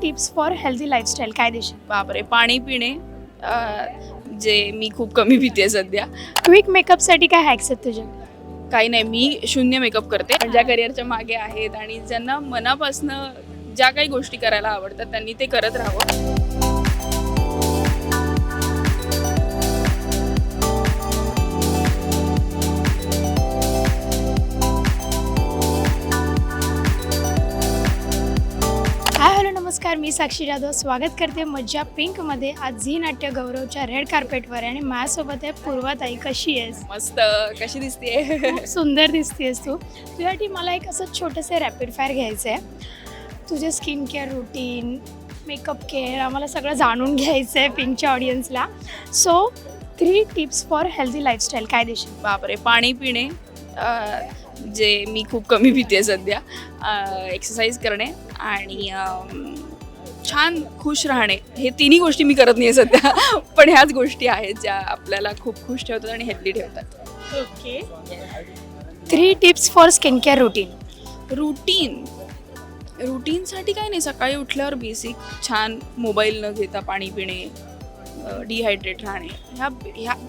Tips for healthy lifestyle काय देशील? बापरे, पाणी पिणे, जे मी खूप कमी पिते सध्या. क्विक मेकअपसाठी काय हॅक्स आहेत तुझे? काही नाही, मी शून्य मेकअप करते. पण ज्या करिअरच्या मागे आहेत आणि ज्यांना मनापासनं ज्या काही गोष्टी करायला आवडतात त्यांनी ते करत राहावं. हाय हॅलो नमस्कार, मी साक्षी जाधव स्वागत करते मज्जा पिंकमध्ये. आज झी नाट्य गौरवच्या रेड कार्पेटवर आणि माझ्यासोबत आहे पूर्वाताई. कशी आहेस? मस्त. कशी दिसते? खूप सुंदर दिसतेस तू. तुझ्यासाठी मला एक असं छोटंसं रॅपिड फायर घ्यायचं आहे. तुझे skin care routine, makeup care आम्हाला सगळं जाणून घ्यायचं आहे पिंकच्या ऑडियन्सला. So 3 tips for healthy lifestyle काय देशील? बापरे, पाणी पिणे, जे मी खूप कमी पिते सध्या, एक्सरसाइज करणे आणि छान खुश राहणे. हे तिन्ही गोष्टी मी करत नाही आहे सध्या, पण ह्याच गोष्टी आहेत ज्या आपल्याला खूप खुश ठेवतात आणि हेल्दी ठेवतात. Okay. 3 tips for skin care routine. रुटीनसाठी काही नाही, सकाळी उठल्यावर बेसिक छान मोबाईल न घेता पाणी पिणे, डिहायड्रेट राहणे.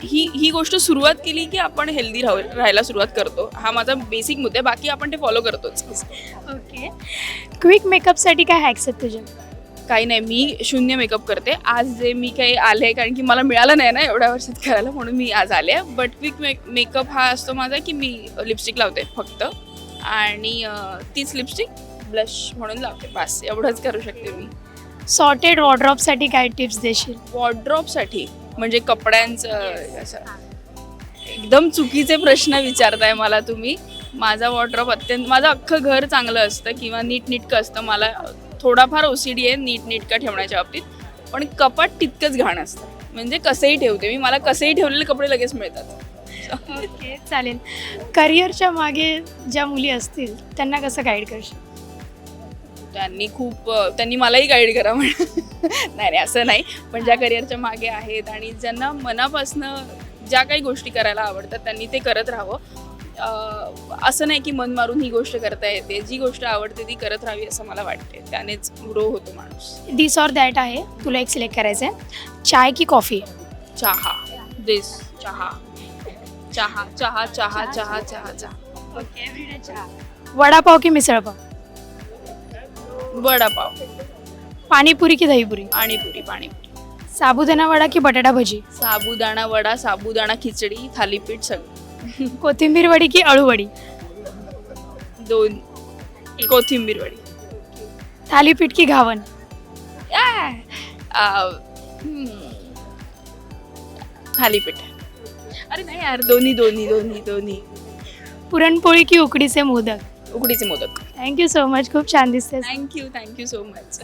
ही गोष्ट सुरुवात केली की आपण हेल्दी राहायला सुरुवात करतो. हा माझा बेसिक मुद्दा आहे, बाकी आपण ते फॉलो करतोच. ओके. क्विक मेकअपसाठी काय हॅक्स आहेत तुझे? काही नाही, मी शून्य मेकअप करते. आज जे मी काही आले, कारण की मला मिळालं नाही ना एवढ्या वर्षात करायला, म्हणून मी आज आले. बट क्विक मेकअप हा असतो माझा की मी लिपस्टिक लावते फक्त, आणि तीच लिपस्टिक ब्लश म्हणून लावते, बस एवढंच करू शकते मी. सॉर्टेड वॉर्डरॉपसाठी काय टिप्स देशील? वॉर्डरोबसाठी म्हणजे कपड्यांचं असं एकदम चुकीचे प्रश्न विचारताय मला तुम्ही. माझा वॉर्डरोब माझं अख्खं घर चांगलं असतं किंवा नीटनेटकं असतं. मला थोडाफार OCD आहे नीटनेटकं ठेवण्याच्या बाबतीत, पण कपाट तितकंच घाण असतं. म्हणजे कसंही ठेवते मी, मला कसंही ठेवलेले कपडे लगेच मिळतात. ओके, चालेल. करिअरच्या मागे ज्या मुली असतील त्यांना कसं गाईड करशील? त्यांनी मलाही गाईड करा नाही असं नाही, पण ज्या करिअरच्या मागे आहेत आणि ज्यांना मनापासनं ज्या काही गोष्टी करायला आवडतात त्यांनी ते करत राहावं. असं नाही की मन मारून ही गोष्ट करता येते. जी गोष्ट आवडते ती करत राहावी असं मला वाटते, त्यानेच ग्रो होतो माणूस. दिस ऑर दॅट आहे, तुला एक सिलेक्ट करायचं आहे. चाय की कॉफी? चहा. चहा चहा चहा चहा चहा चहा चहा. ओके, एव्हरीडे चहा. वडापाव की मिसळपाव? वडापाव. पाणीपुरी की दहीपुरी? पाणीपुरी. साबुदाणा वडा की बटाटा भजी? साबुदाणा वडा, साबुदाणा खिचडी, थालीपीठ सगळं. कोथिंबीर वडी की अळूवडी? 2. कोथिंबीर वडी. थालीपीठ की घावन? थालीपीठ. अरे नाही यार, दोन्ही. पुरणपोळी की उकडीचे मोदक? उकडीचे मोदक. थँक्यू सो मच, खूप छान दिसतेस. Thank you so much.